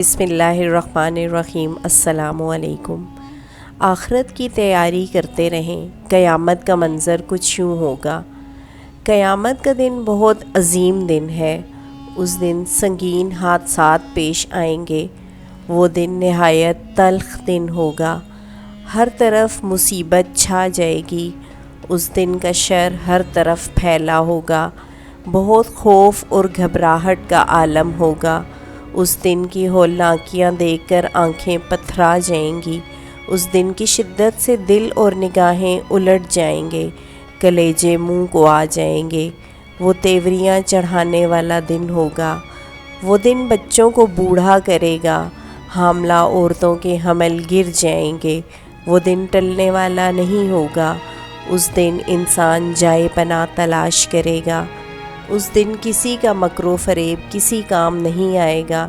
بسم اللہ الرحمن الرحیم۔ السلام علیکم۔ آخرت کی تیاری کرتے رہیں، قیامت کا منظر کچھ یوں ہوگا۔ قیامت کا دن بہت عظیم دن ہے۔ اس دن سنگین حادثات پیش آئیں گے۔ وہ دن نہایت تلخ دن ہوگا۔ ہر طرف مصیبت چھا جائے گی۔ اس دن کا شر ہر طرف پھیلا ہوگا۔ بہت خوف اور گھبراہٹ کا عالم ہوگا۔ اس دن کی ہولناکیاں دیکھ کر آنکھیں پتھرا جائیں گی۔ اس دن کی شدت سے دل اور نگاہیں الٹ جائیں گے، کلیجے منہ کو آ جائیں گے۔ وہ تیوریاں چڑھانے والا دن ہوگا۔ وہ دن بچوں کو بوڑھا کرے گا، حاملہ عورتوں کے حمل گر جائیں گے۔ وہ دن ٹلنے والا نہیں ہوگا۔ اس دن انسان جائے پناہ تلاش کرے گا۔ اس دن کسی کا مکر و فریب کسی کام نہیں آئے گا۔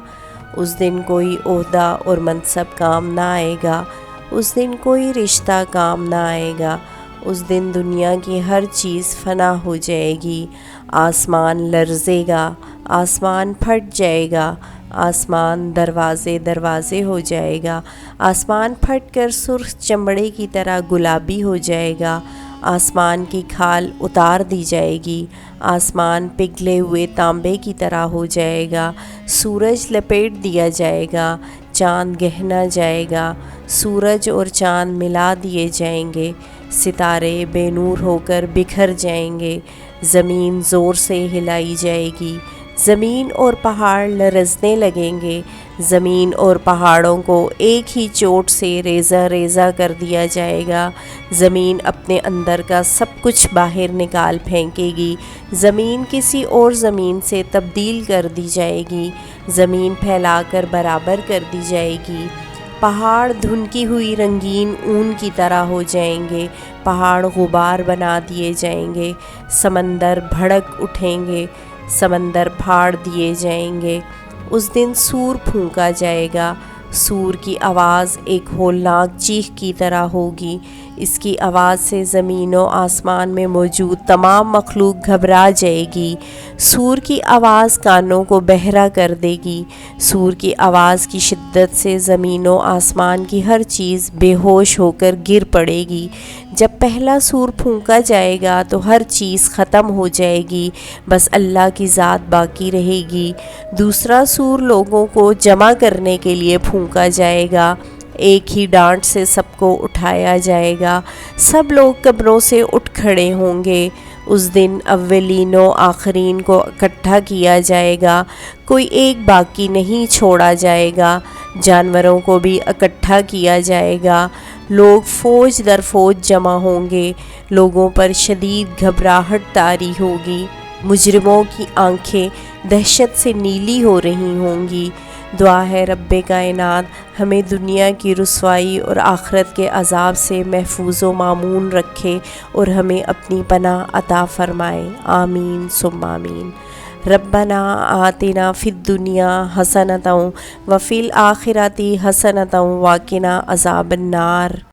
اس دن کوئی عہدہ اور منصب کام نہ آئے گا۔ اس دن کوئی رشتہ کام نہ آئے گا۔ اس دن دنیا کی ہر چیز فنا ہو جائے گی۔ آسمان لرزے گا، آسمان پھٹ جائے گا، آسمان دروازے دروازے ہو جائے گا، آسمان پھٹ کر سرخ چمڑے کی طرح گلابی ہو جائے گا، آسمان کی کھال اتار دی جائے گی، آسمان پگھلے ہوئے تانبے کی طرح ہو جائے گا، سورج لپیٹ دیا جائے گا، چاند گہنا جائے گا، سورج اور چاند ملا دیے جائیں گے، ستارے بے نور ہو کر بکھر جائیں گے، زمین زور سے ہلائی جائے گی، زمین اور پہاڑ لرزنے لگیں گے، زمین اور پہاڑوں کو ایک ہی چوٹ سے ریزہ ریزہ کر دیا جائے گا، زمین اپنے اندر کا سب کچھ باہر نکال پھینکے گی، زمین کسی اور زمین سے تبدیل کر دی جائے گی، زمین پھیلا کر برابر کر دی جائے گی، پہاڑ دھنکی ہوئی رنگین اون کی طرح ہو جائیں گے، پہاڑ غبار بنا دیے جائیں گے، سمندر بھڑک اٹھیں گے، سمندر پھاڑ دیے جائیں گے۔ اس دن سور پھونکا جائے گا۔ سور کی آواز ایک ہولناک چیخ کی طرح ہوگی۔ اس کی آواز سے زمین و آسمان میں موجود تمام مخلوق گھبرا جائے گی۔ سور کی آواز کانوں کو بہرا کر دے گی۔ سور کی آواز کی شدت سے زمین و آسمان کی ہر چیز بے ہوش ہو کر گر پڑے گی۔ جب پہلا سور پھونکا جائے گا تو ہر چیز ختم ہو جائے گی، بس اللہ کی ذات باقی رہے گی۔ دوسرا سور لوگوں کو جمع کرنے کے لیے پھونکا جائے گا۔ ایک ہی ڈانٹ سے سب کو اٹھایا جائے گا۔ سب لوگ قبروں سے اٹھ کھڑے ہوں گے۔ اس دن اولین و آخرین کو اکٹھا کیا جائے گا، کوئی ایک باقی نہیں چھوڑا جائے گا۔ جانوروں کو بھی اکٹھا کیا جائے گا۔ لوگ فوج در فوج جمع ہوں گے۔ لوگوں پر شدید گھبراہٹ طاری ہوگی۔ مجرموں کی آنکھیں دہشت سے نیلی ہو رہی ہوں گی۔ دعا ہے رب کائنات ہمیں دنیا کی رسوائی اور آخرت کے عذاب سے محفوظ و مامون رکھے اور ہمیں اپنی پناہ عطا فرمائے۔ آمین ثم آمین۔ ربنا آتنا فی الدنیا حسنۃ وفی الآخرۃ حسنۃ وقنا عذاب النار۔